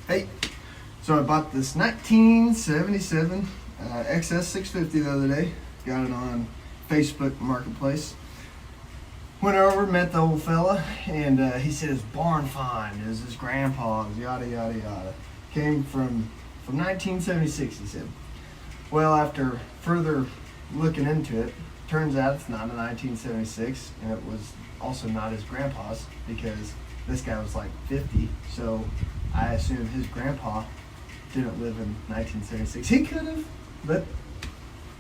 Hey, so I bought this 1977 XS650 the other day. Got it on Facebook Marketplace. Went over, met the old fella, and he said it's barn find. It was his grandpa's, yada yada yada. Came from 1976, he said. Well, after further looking into it, turns out it's not a 1976, and it was also not his grandpa's because this guy was like 50. So I assume his grandpa didn't live in 1976. He could have, but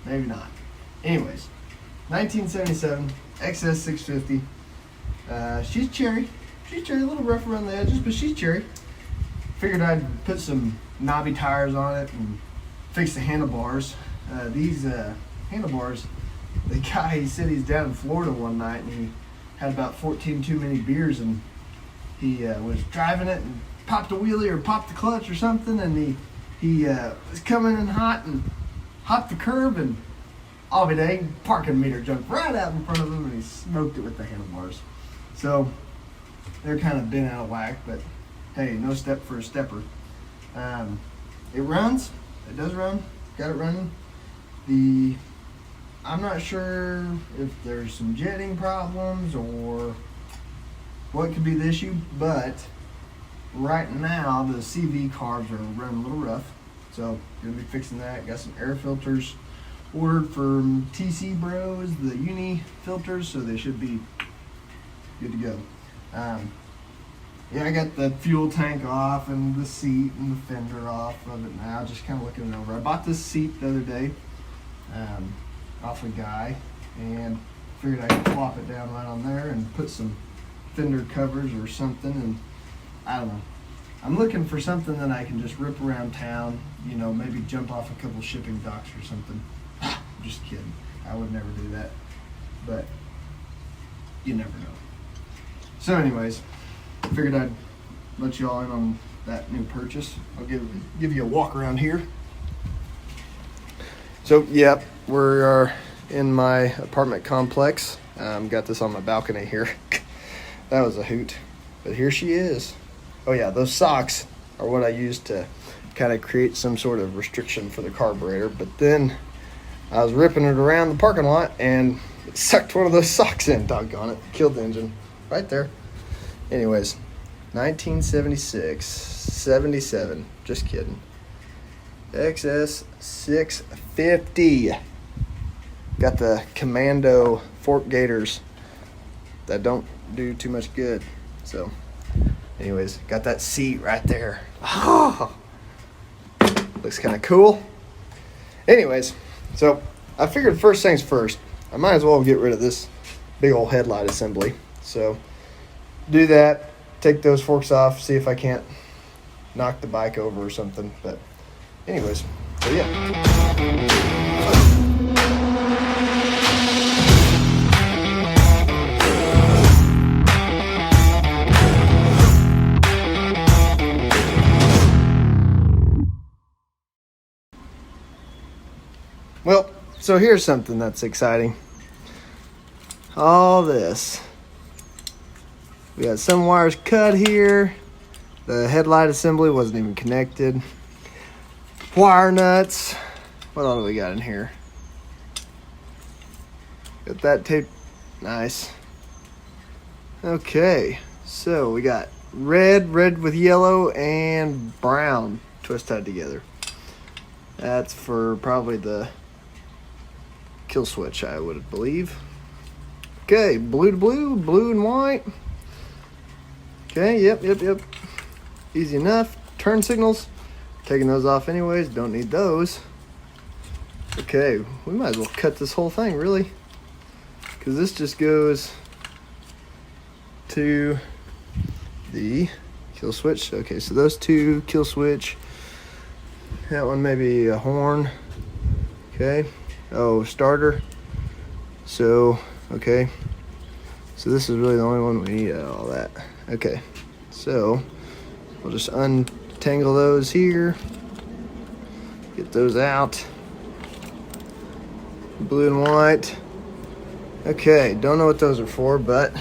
maybe not. Anyways, 1977 XS650. She's cherry. She's cherry, a little rough around the edges, but she's cherry. Figured I'd put some knobby tires on it and fix the handlebars. These handlebars, the guy, he said he's down in Florida one night and he had about 14 too many beers, and he was driving it and popped a wheelie or popped the clutch or something, and he was coming in hot and hopped the curb, and I'll be dang, parking meter jumped right out in front of him and he smoked it with the handlebars. So they're kind of bent out of whack, but hey, no step for a stepper. It runs. It does run. Got it running. I'm not sure if there's some jetting problems or what could be the issue, but right now the CV carbs are running a little rough, so gonna be fixing that. Got some air filters ordered from TC Bros, the uni filters, so they should be good to go. Yeah, I got the fuel tank off and the seat and the fender off of it now, just kind of looking it over. I bought this seat the other day off a guy, and figured I could flop it down right on there and put some fender covers or something, and I don't know. I'm looking for something that I can just rip around town, you know, maybe jump off a couple shipping docks or something. Just kidding. I would never do that, but you never know. So anyways, figured I'd let you all in on that new purchase. I'll give you a walk around here. So yep, we are in my apartment complex. Got this on my balcony here. That was a hoot, but here she is. Oh yeah, those socks are what I used to kind of create some sort of restriction for the carburetor, but then I was ripping it around the parking lot and it sucked one of those socks in, doggone it. Killed the engine right there. Anyways, 1976, 77, just kidding. XS650. Got the Commando fork gators that don't do too much good. So anyways, got that seat right there. Oh, looks kind of cool. Anyways, so I figured first things first, I might as well get rid of this big old headlight assembly. So do that, take those forks off, see if I can't knock the bike over or something. But anyways, so yeah. Well, so here's something that's exciting. All this. We got some wires cut here. The headlight assembly wasn't even connected. Wire nuts. What all do we got in here? Got that tape. Nice. Okay, so we got red with yellow, and brown twist tied together. That's for probably the kill switch, I would believe. Okay, blue to blue, blue and white. Okay, yep. Easy enough. Turn signals. Taking those off anyways, don't need those. Okay, we might as well cut this whole thing, really. Because this just goes to the kill switch. Okay, so those two, kill switch. That one maybe a horn. Okay. Oh, starter. So, okay. So this is really the only one we need out of all that. Okay. So, we'll just untangle those here. Get those out. Blue and white. Okay, don't know what those are for, but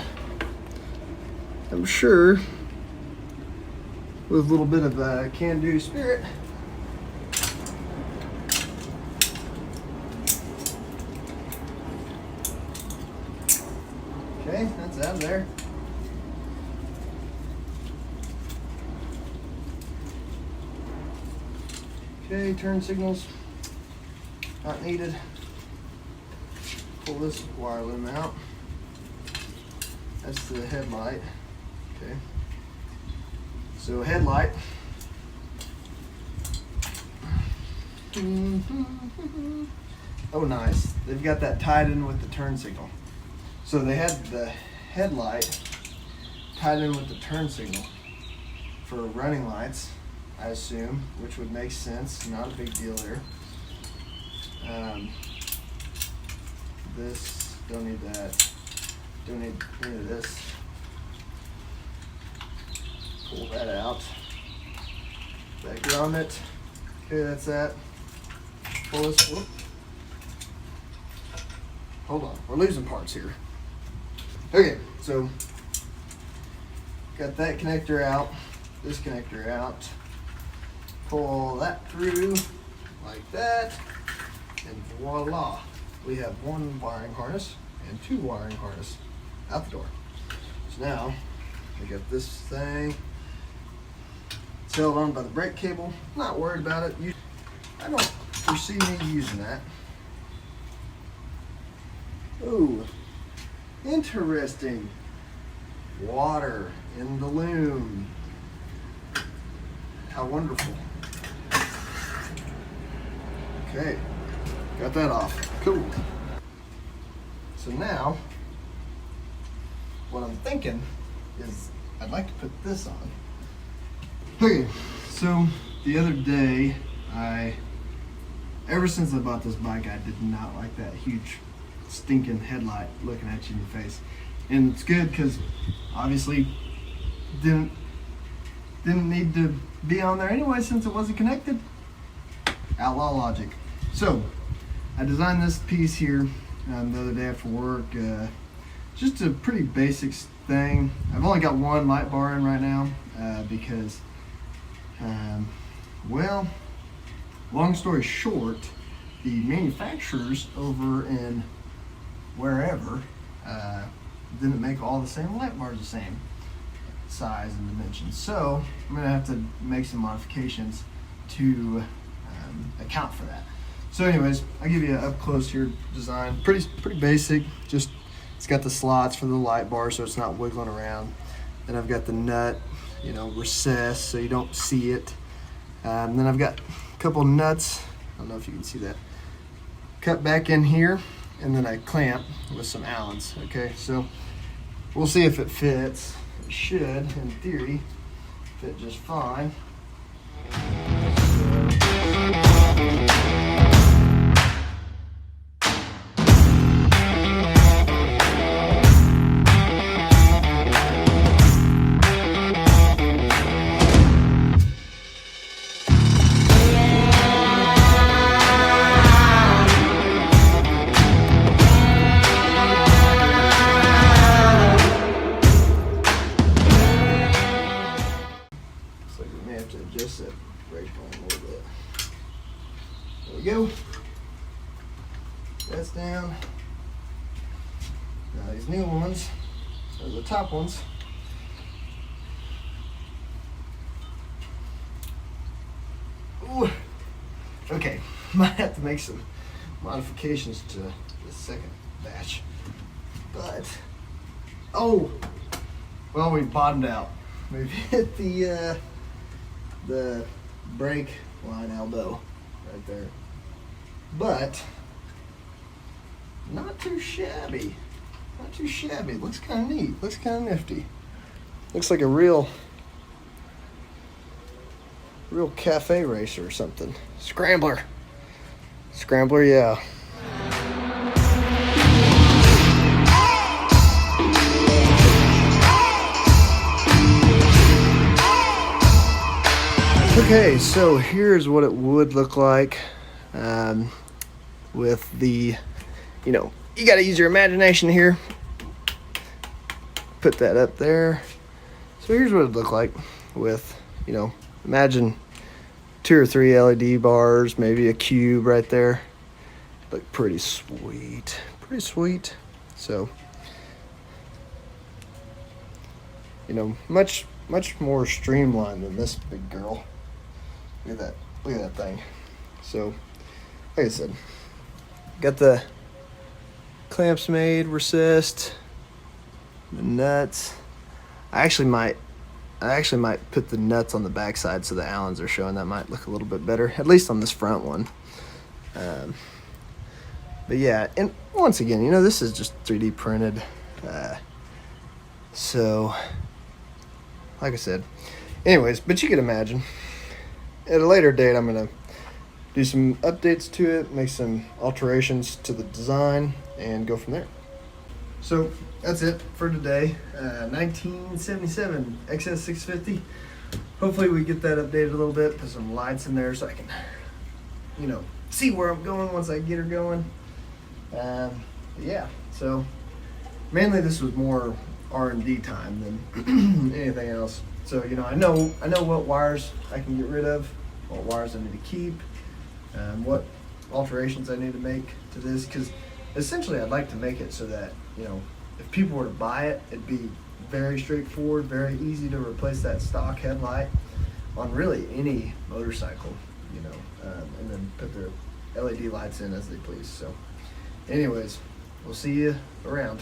I'm sure with a little bit of a can-do spirit. Okay, that's out of there. Okay, turn signals, not needed. Pull this wire loom out. That's the headlight. Okay. So headlight. Oh, nice. They've got that tied in with the turn signal. So they had the headlight tied in with the turn signal for running lights, I assume, which would make sense. Not a big deal there. This, don't need that. Don't need any of this. Pull that out. Back grommet. Okay, that's that. Pull this. Whoop. Hold on, we're losing parts here. Okay, so got that connector out, this connector out. Pull that through like that, and voila. We have one wiring harness and two wiring harness out the door. So now I got this thing. It's held on by the brake cable. Not worried about it. I don't foresee me using that. Ooh, interesting. Water in the loom. How wonderful. Okay, got that off. Cool. So now, what I'm thinking is I'd like to put this on. Okay, so the other day, ever since I bought this bike, I did not like that huge stinking headlight looking at you in the face. And it's good because obviously didn't need to be on there anyway since it wasn't connected. Outlaw logic. So I designed this piece here the other day after work. Just a pretty basic thing. I've only got one light bar in right now because well, long story short, the manufacturers over in wherever didn't make all the same light bars the same size and dimensions. So I'm gonna have to make some modifications to account for that. So anyways, I'll give you an up close here design. Pretty basic. Just it's got the slots for the light bar so it's not wiggling around. Then I've got the nut, recessed so you don't see it. Then I've got a couple nuts. I don't know if you can see that. Cut back in here, and then I clamp with some Allens. Okay, so we'll see if it fits. It should, in theory, fit just fine. Adjust that brake on a little bit. There we go. That's down. Now these new ones are the top ones. Ooh. Okay, might have to make some modifications to the second batch. But oh, well, we bottomed out. We've hit the brake line elbow right there, but not too shabby. Not too shabby. Looks kind of neat. Looks kind of nifty. Looks like a real cafe racer or something. Scrambler, yeah. Okay, so here's what it would look like with the, you got to use your imagination here. Put that up there. So here's what it would look like with you know, imagine 2 or 3 LED bars, maybe a cube right there. Look pretty sweet, pretty sweet. So, you know, much more streamlined than this big girl. Look at that thing. So, like I said, got the clamps made, recessed, the nuts. I actually might put the nuts on the backside so the Allens are showing. That might look a little bit better, at least on this front one. But yeah, and once again, you know, this is just 3D printed. So, like I said, anyways, but you can imagine, at a later date, I'm going to do some updates to it, make some alterations to the design, and go from there. So, that's it for today. 1977 XS650. Hopefully we get that updated a little bit, put some lights in there so I can, you know, see where I'm going once I get her going. Yeah, so mainly this was more R&D time than anything else. So, you know, I know what wires I can get rid of, what wires I need to keep, what alterations I need to make to this, because essentially I'd like to make it so that, you know, if people were to buy it, it'd be very straightforward, very easy to replace that stock headlight on really any motorcycle, you know, and then put their LED lights in as they please. So anyways, we'll see you around.